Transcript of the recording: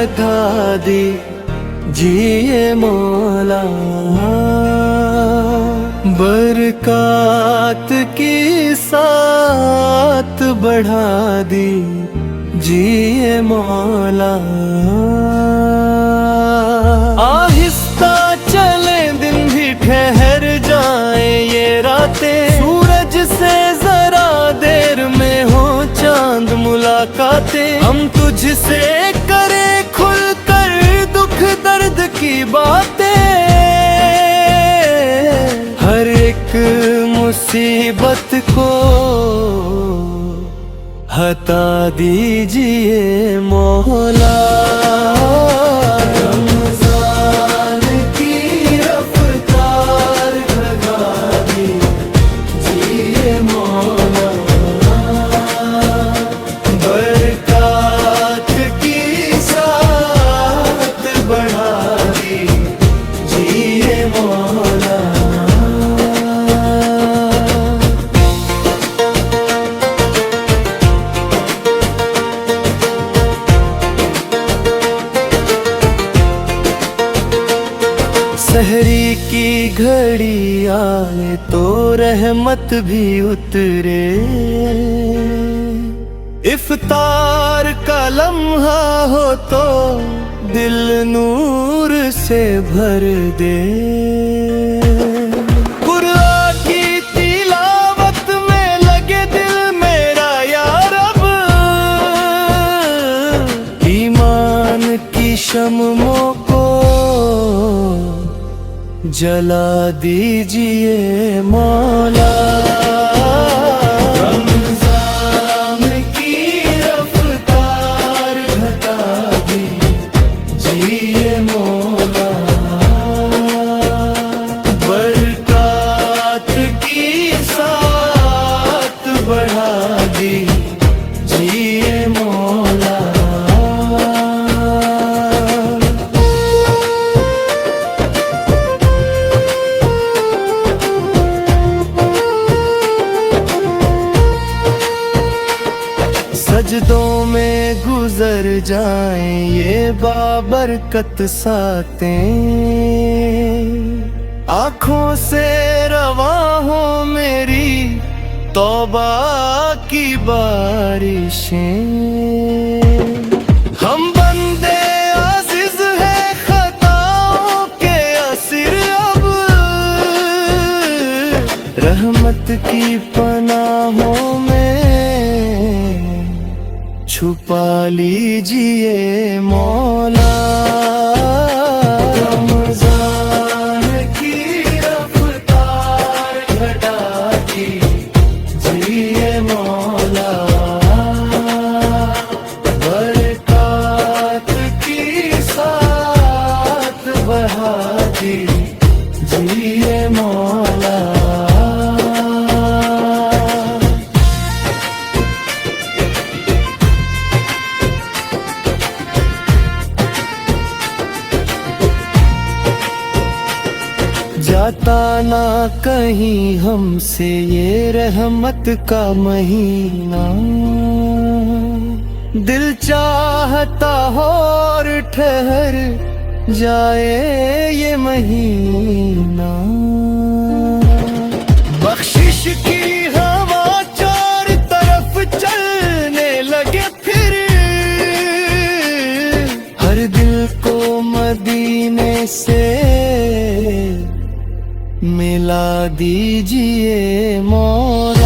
लगा दीजिए मौला, बरक़ात की साथ बढ़ा दीजिए मौला। आहिस्ता चले दिन भी ठहर जाए ये रातें, सूरज से जरा देर में हो चांद मुलाकातें। हम तुझसे करें खुल कर दुख दर्द की बातें, हर एक मुसीबत को हटा दीजिए मौला। रमज़ान की रफ्तार भगा दीजिए मौला, बरक़ात की साथ बढ़ा दीजिए मौला। सहरी की घड़ी आए तो रहमत भी उतरे, इफ्तार का लम्हा हो तो दिल नूर से भर दे। कुरान की तिलावत में लगे दिल मेरा या रब, ईमान की शम्मों को जला दीजिए मौला। रमज़ान की रफ्तार घटा दीजिए मौला, बरक़ात की साथ बढ़ा दीजिए मौला। सजदों में गुजर जाएं ये बाबरकत सातें, आँखों से रवा हो मेरी तौबा की बारिशें। हम बंदे आजिज़ है खताओं के असीर, अब रहमत की पनाहों में छुपा लीजिए मौला। रमज़ान की रफ्तार घटा दीजिए मौला, बरक़ात की साथ बढ़ा दीजिए मौला। जाता ना कहीं हमसे ये रहमत का महीना, दिल चाहता हो और ठहर जाए ये महीना। बख्शिश की हवा चार तरफ चलने लगे फिर, हर दिल को मदीने से मिला दीजिए मौला।